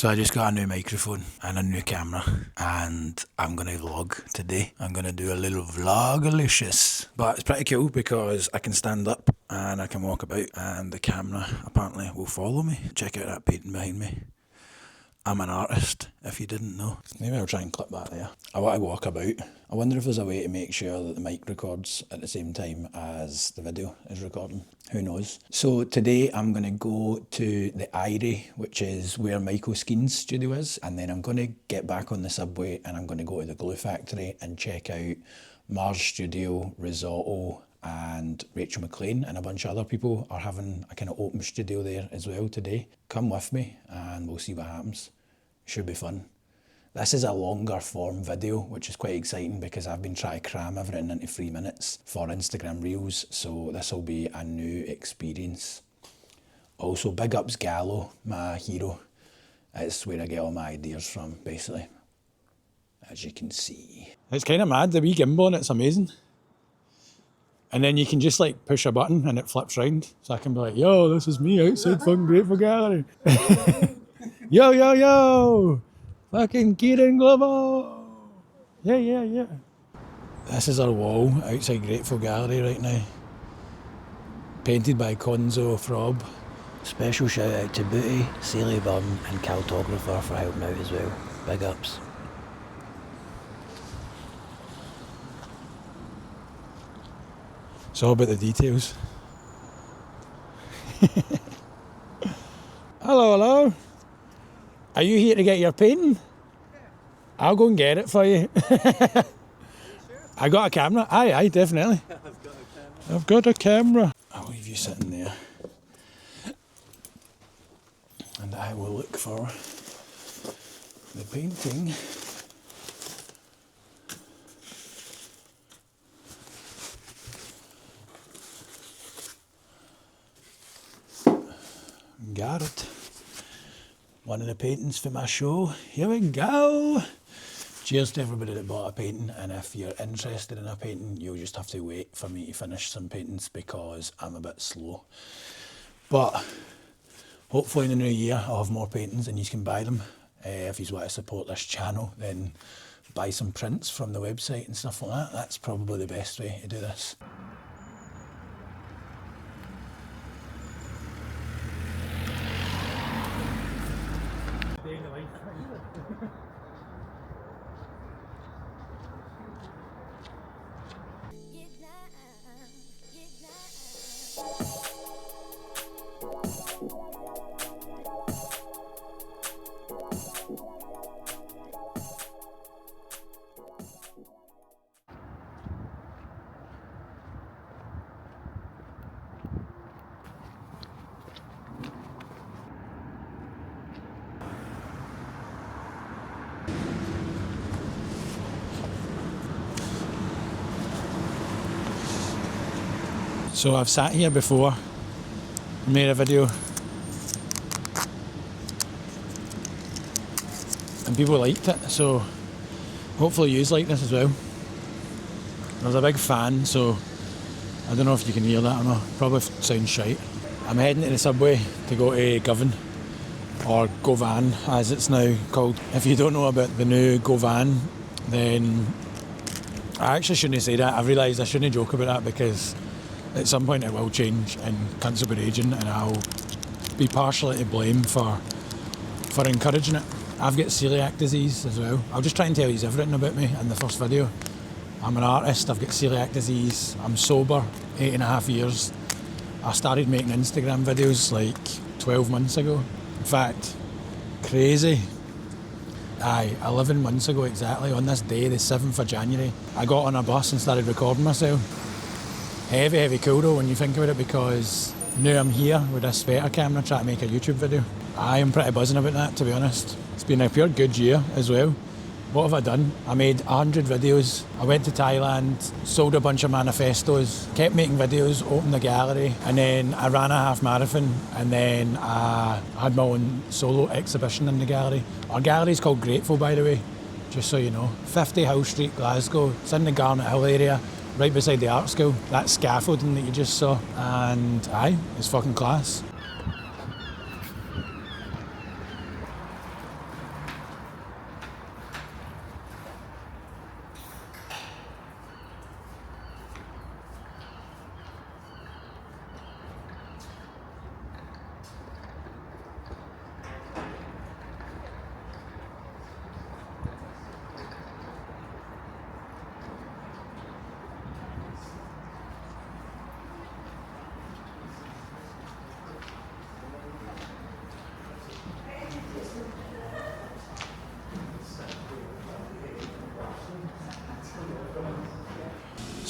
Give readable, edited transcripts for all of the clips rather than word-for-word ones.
So I just got a new microphone and a new camera, and I'm going to vlog today. I'm going to do a little vlog-alicious. But it's pretty cool because I can stand up and I can walk about, and the camera apparently will follow me. Check out that painting behind me. I'm an artist, if you didn't know. Maybe I'll try and clip that there. I want to walk about. I wonder if there's a way to make sure that the mic records at the same time as the video is recording. Who knows? So today I'm going to go to the Eyrie, which is where Michael Skeen's studio is. And then I'm going to get back on the subway and I'm going to go to the glue factory and check out M.A.R.S studio, Risotto, and Rachel Maclean and a bunch of other people are having a kind of open studio there as well today. Come with me and we'll see what happens. Should be fun. This is a longer form video, which is quite exciting because I've been trying to cram everything into 3 minutes for Instagram Reels, so this will be a new experience. Also, big ups Gallo, my hero. It's where I get all my ideas from, basically, as you can see. It's kind of mad, the wee gimbal on it's amazing. And then you can just like push a button and it flips round. So I can be like, yo, this is me outside fucking Grateful Gallery. Yo, yo, yo. Fucking Kieran Glover. Yeah, yeah, yeah. This is our wall outside Grateful Gallery right now. Painted by Conzo Frob. Special shout out to Booty, Celia Byrne and Caltographer for helping out as well. Big ups. It's all about the details. Hello, hello. Are you here to get your painting? I'll go and get it for you. Sure? I got a camera. Aye, definitely. I've got a camera. I'll leave you sitting there. And I will look for the painting. Got it. One of the paintings for my show. Here we go. Cheers to everybody that bought a painting, and if you're interested in a painting, you'll just have to wait for me to finish some paintings because I'm a bit slow. But hopefully in the new year I'll have more paintings and you can buy them. If you want to support this channel, then buy some prints from the website and stuff like that. That's probably the best way to do this. So I've sat here before, made a video, and people liked it, so hopefully you like this as well. I was a big fan, so I don't know if you can hear that or not, probably sounds shite. I'm heading to the subway to go to Govan, or Govan as it's now called. If you don't know about the new Govan, then I actually shouldn't say that. I've realised I shouldn't joke about that because at some point it will change and cunts will be raging and I'll be partially to blame for encouraging it. I've got celiac disease as well. I'll just try and tell you everything about me in the first video. I'm an artist, I've got celiac disease, I'm sober, 8.5 years. I started making Instagram videos like 12 months ago. In fact, crazy. 11 months ago exactly, on this day, the 7th of January, I got on a bus and started recording myself. Heavy cool though when you think about it, because now I'm here with this better camera trying to make a YouTube video. I am pretty buzzing about that, to be honest. It's been a pure good year as well. What have I done? I made 100 videos. I went to Thailand, sold a bunch of manifestos, kept making videos, opened the gallery, and then I ran a half marathon, and then I had my own solo exhibition in the gallery. Our gallery is called Grateful, by the way, just so you know. 50 Hill Street, Glasgow. It's in the Garnet Hill area, right beside the art school. That scaffolding that you just saw. And aye, it's fucking class.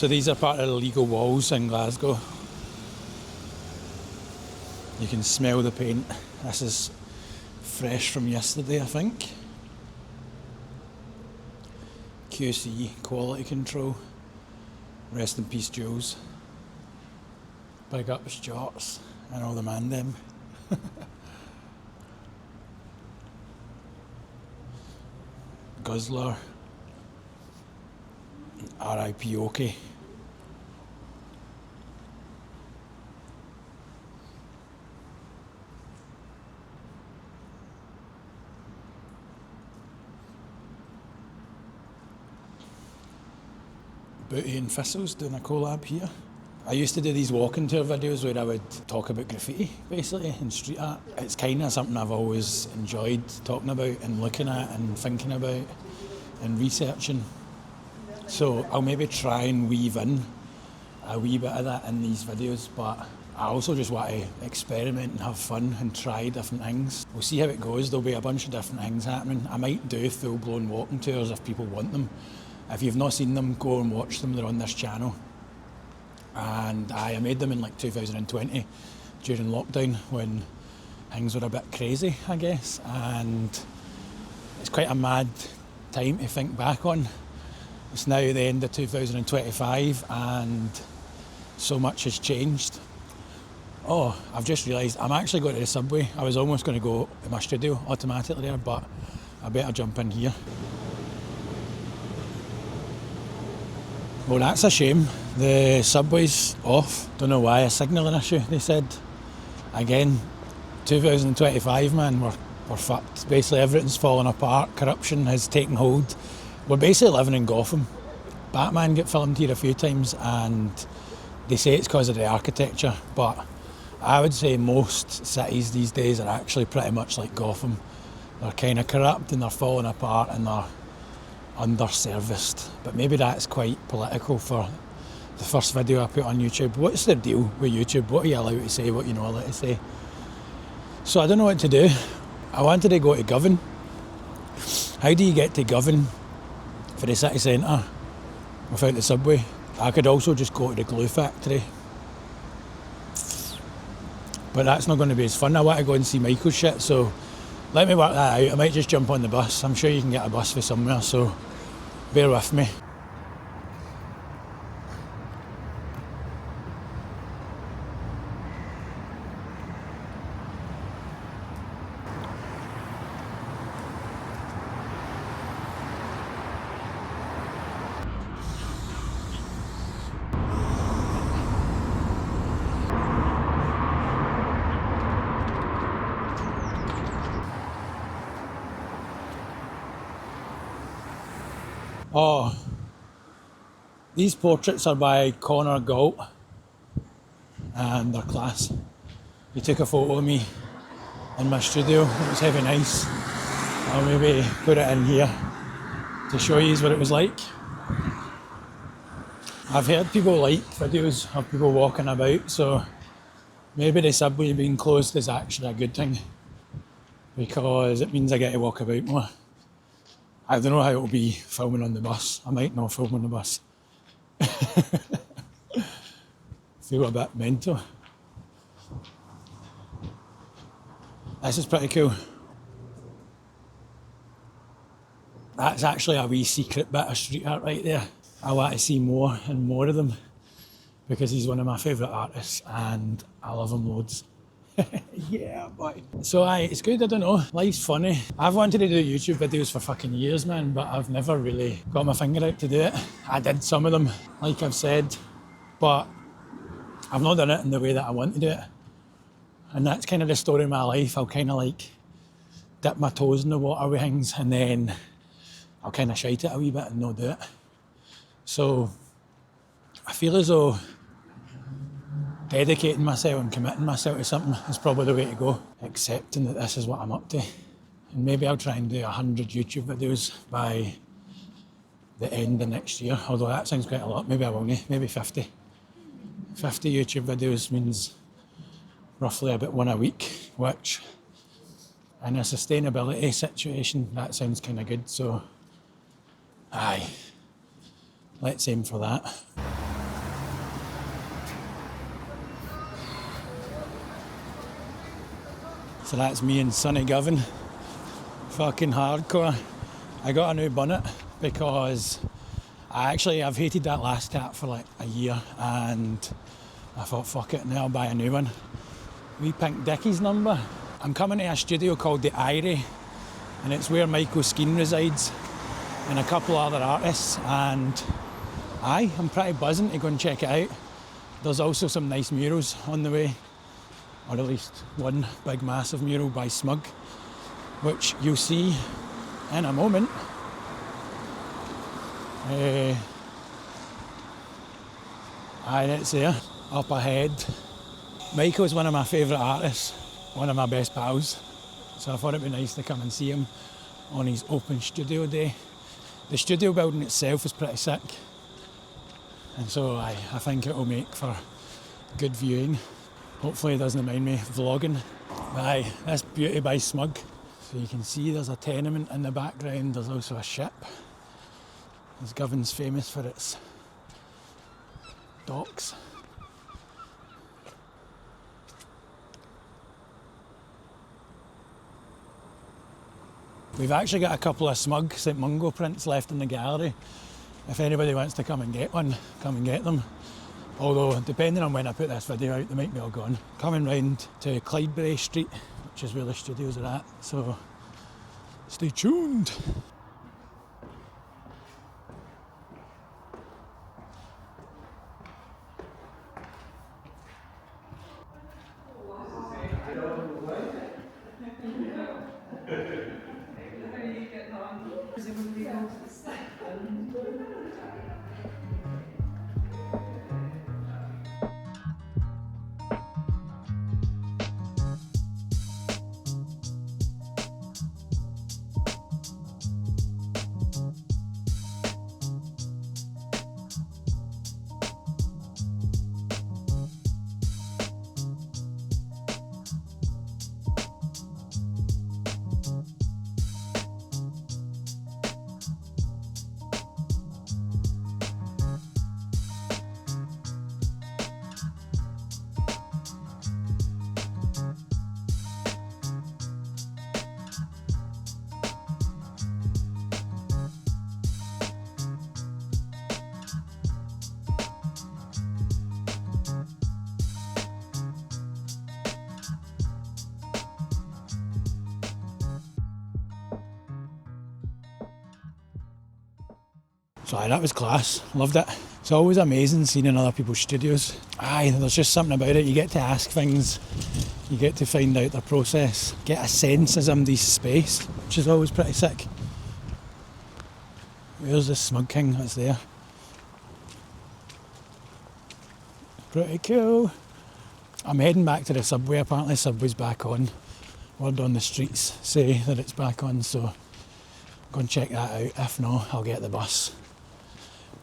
So these are part of the legal walls in Glasgow. You can smell the paint. This is fresh from yesterday, I think. QC, quality control. Rest in peace, Jules. Big ups, Jorts, and all the man them. Guzzler. R.I.P. OK. Booty and Thistles doing a collab here. I used to do these walking tour videos where I would talk about graffiti, basically, and street art. It's kind of something I've always enjoyed talking about and looking at and thinking about and researching. So I'll maybe try and weave in a wee bit of that in these videos, but I also just want to experiment and have fun and try different things. We'll see how it goes. There'll be a bunch of different things happening. I might do full-blown walking tours if people want them. If you've not seen them, go and watch them. They're on this channel. And I made them in like 2020 during lockdown when things were a bit crazy, I guess. And it's quite a mad time to think back on. It's now the end of 2025 and so much has changed. Oh, I've just realised I'm actually going to the subway. I was almost going to go to my studio automatically there, but I better jump in here. Well, that's a shame. The subway's off. Don't know why, a signalling issue, they said. Again, 2025, man, we're fucked. Basically everything's falling apart. Corruption has taken hold. We're basically living in Gotham. Batman get filmed here a few times and they say it's because of the architecture, but I would say most cities these days are actually pretty much like Gotham. They're kind of corrupt and they're falling apart and they're underserviced. But maybe that's quite political for the first video I put on YouTube. What's the deal with YouTube? What are you allowed to say, what you're not allowed to say? So I don't know what to do. I wanted to go to Govan. How do you get to Govan for the city centre without the subway? I could also just go to the glue factory. But that's not going to be as fun. I want to go and see Michael's shit, so let me work that out. I might just jump on the bus. I'm sure you can get a bus for somewhere, so bear with me. Oh, these portraits are by Coll and they're class. He took a photo of me in my studio. It was heavy nice. I'll maybe put it in here to show you what it was like. I've heard people like videos of people walking about, so maybe the subway being closed is actually a good thing because it means I get to walk about more. I don't know how it'll be filming on the bus. I might not film on the bus. Feel a bit mental. This is pretty cool. That's actually a wee secret bit of street art right there. I want to see more and more of them because he's one of my favourite artists and I love him loads. Yeah, boy. So it's good, I don't know. Life's funny. I've wanted to do YouTube videos for fucking years, man, but I've never really got my finger out to do it. I did some of them, like I've said, but I've not done it in the way that I want to do it. And that's kind of the story of my life. I'll kind of like dip my toes in the water with things and then I'll kind of shite it a wee bit and not do it. So I feel as though dedicating myself and committing myself to something is probably the way to go. Accepting that this is what I'm up to. And maybe I'll try and do 100 YouTube videos by the end of next year, although that sounds quite a lot. Maybe I won't, maybe 50. 50 YouTube videos means roughly about one a week, which in a sustainability situation, that sounds kind of good. So, aye, let's aim for that. So that's me and sunny Govan. Fucking hardcore. I got a new bonnet because I've hated that last cap for like a year, and I thought fuck it, now I'll buy a new one. Wee pink Dickies number. I'm coming to a studio called the Eyrie, and it's where Michael Skeen resides and a couple of other artists, and I'm pretty buzzing to go and check it out. There's also some nice murals on the way, or at least one big massive mural by Smug, which you'll see in a moment. It's there, up ahead. Michael's one of my favourite artists, one of my best pals, so I thought it'd be nice to come and see him on his open studio day. The studio building itself is pretty sick, and so I think it'll make for good viewing. Hopefully it doesn't mind me vlogging. But this beauty by Smug. So you can see there's a tenement in the background, there's also a ship. As Govan's famous for its docks. We've actually got a couple of Smug St Mungo prints left in the gallery. If anybody wants to come and get one, come and get them. Although, depending on when I put this video out, they might be all gone. Coming round to Clydebury Street, which is where the studios are at, so stay tuned. So that was class, loved it. It's always amazing seeing in other people's studios. There's just something about it, you get to ask things, you get to find out their process, get a sense of somebody's space, which is always pretty sick. Where's the Smug King that's there? Pretty cool. I'm heading back to the subway, apparently Subway's back on. Word on the streets say that it's back on, so go and check that out. If not, I'll get the bus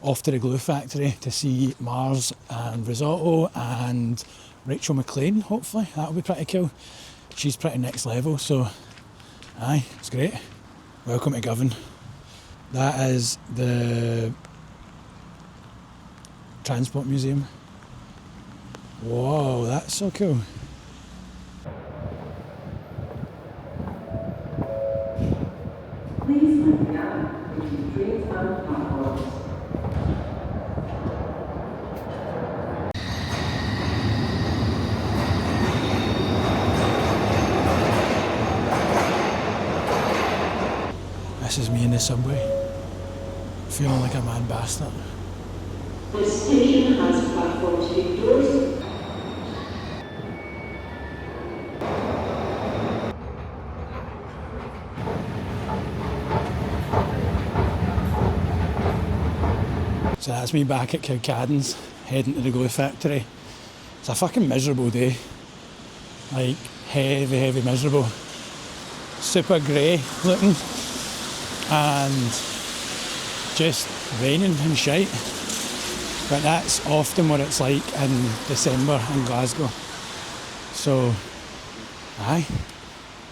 off to the glue factory to see M.A.R.S and Risotto and Rachel Maclean, hopefully. That'll be pretty cool. She's pretty next level, so it's great. Welcome to Govan. That is the Transport Museum. Whoa, that's so cool. Please move down between trains and platforms. This is me in the subway, feeling like a mad bastard. This station has platform 2 doors. So that's me back at Cowcaddens, heading to the glue factory. It's a fucking miserable day. Like, heavy miserable. Super grey looking. And just raining and shite. But that's often what it's like in December in Glasgow. So,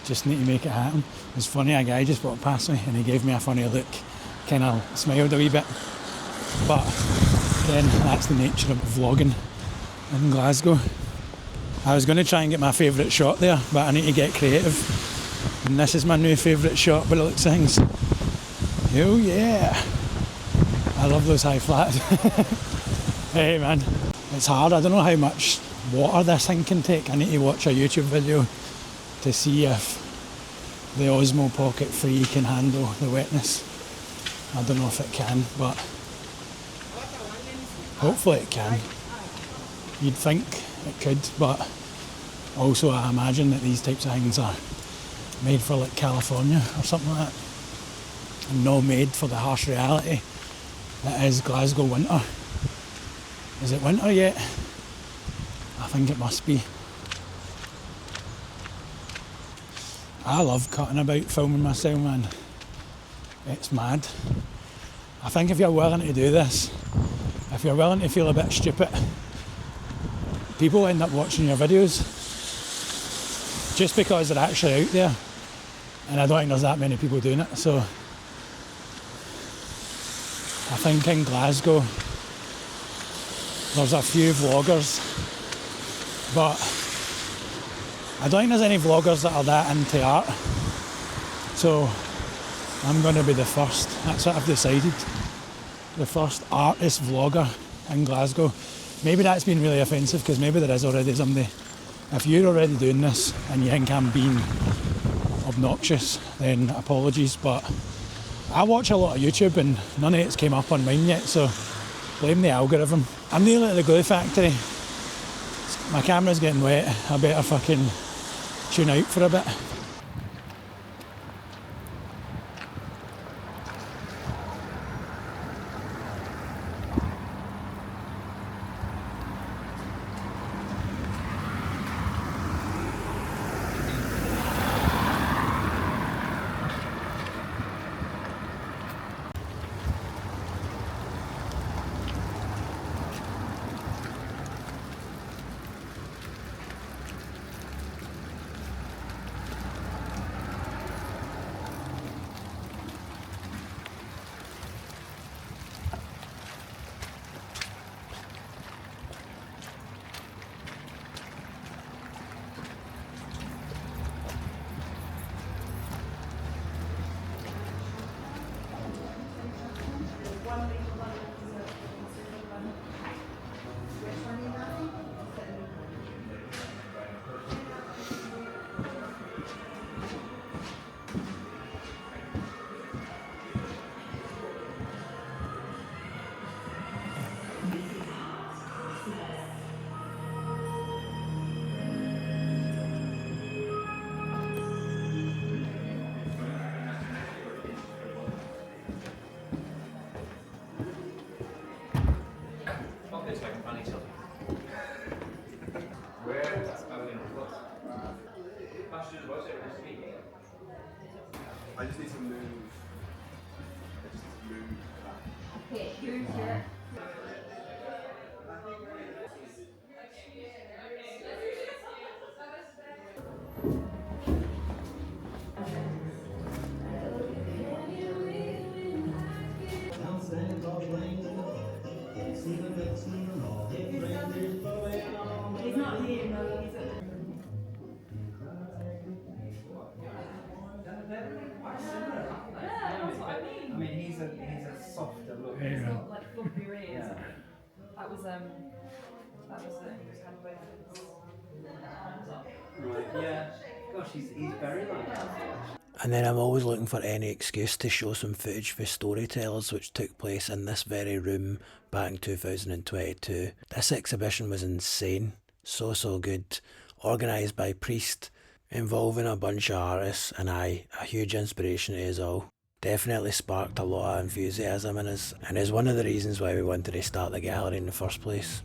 just need to make it happen. It's funny, a guy just walked past me and he gave me a funny look. Kind of smiled a wee bit. But again, that's the nature of vlogging in Glasgow. I was going to try and get my favourite shot there, but I need to get creative. And this is my new favourite shot by the looks of things. Oh yeah! I love those high flats. Hey man, it's hard. I don't know how much water this thing can take. I need to watch a YouTube video to see if the Osmo Pocket 3 can handle the wetness. I don't know if it can, but hopefully it can. You'd think it could, but also I imagine that these types of things are made for like California or something like that, and not made for the harsh reality that is Glasgow winter. Is it winter yet? I think it must be. I love cutting about filming myself, man. It's mad. I think if you're willing to do this, if you're willing to feel a bit stupid, people end up watching your videos just because they're actually out there, and I don't think there's that many people doing it. So I think in Glasgow there's a few vloggers, but I don't think there's any vloggers that are that into art. So I'm going to be the first. That's what I've decided. The first artist vlogger in Glasgow. Maybe that's been really offensive, because maybe there is already somebody. If you're already doing this and you think I'm being obnoxious, then apologies, but I watch a lot of YouTube and none of it's came up on mine yet, so blame the algorithm. I'm nearly at the glue factory. My camera's getting wet. I better fucking tune out for a bit. I just need to move. I just need to move. Okay, here's your... He's not here, no, he's at... Yeah, that's what I mean. I mean, he's a softer look. Yeah. He's Got not like fluffy ears. Yeah. That was it. He was had both his arms up. Right. Yeah. Gosh, he's very like that. And then I'm always looking for any excuse to show some footage for Storytellers, which took place in this very room back in 2022. This exhibition was insane. So good. Organised by Priest, involving a bunch of artists, and a huge inspiration to us all. Definitely sparked a lot of enthusiasm in us, and is one of the reasons why we wanted to start the gallery in the first place.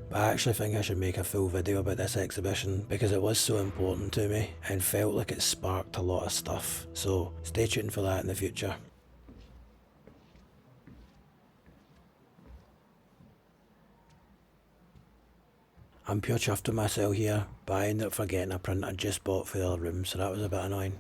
But I actually think I should make a full video about this exhibition because it was so important to me and felt like it sparked a lot of stuff. So stay tuned for that in the future. I'm pure chuffed with myself here, but I ended up forgetting a print I just bought for the other room, so that was a bit annoying.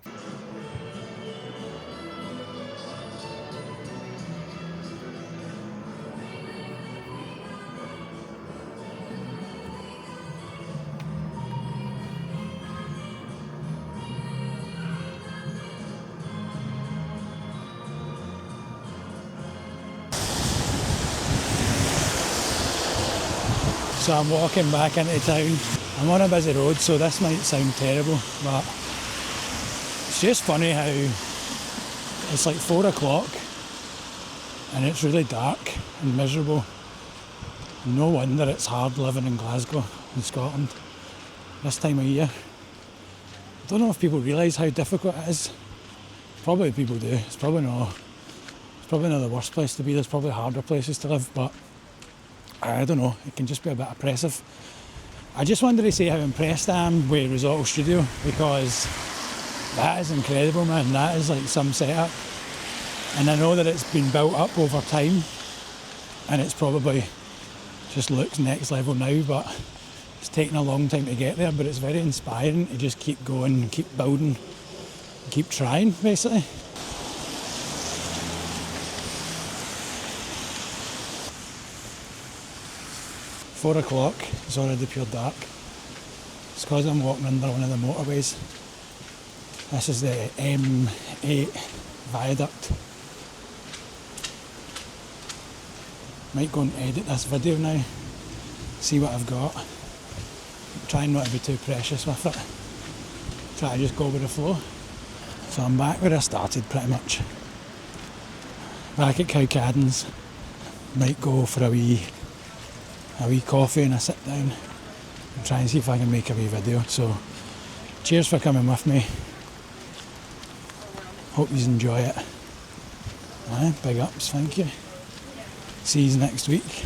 So I'm walking back into town. I'm on a busy road, so this might sound terrible, but it's just funny how it's like 4 o'clock and it's really dark and miserable. No wonder it's hard living in Glasgow, in Scotland, this time of year. I don't know if people realise how difficult it is. Probably people do. It's probably not the worst place to be. There's probably harder places to live, but I don't know, it can just be a bit oppressive. I just wanted to say how impressed I am with Risotto Studio, because that is incredible, man. That is like some setup. And I know that it's been built up over time and it's probably just looks next level now, but it's taken a long time to get there, but it's very inspiring to just keep going, keep building, keep trying, basically. Four o'clock, it's already pure dark. It's because I'm walking under one of the motorways. This is the M8 viaduct. Might go and edit this video now, see what I've got. Trying not to be too precious with it. Try to just go with the flow. So I'm back where I started pretty much. Back at Cowcaddens. Might go for a wee coffee and a sit down and try and see if I can make a wee video. So cheers for coming with me. Hope you enjoy it. Big ups, thank you. See you next week.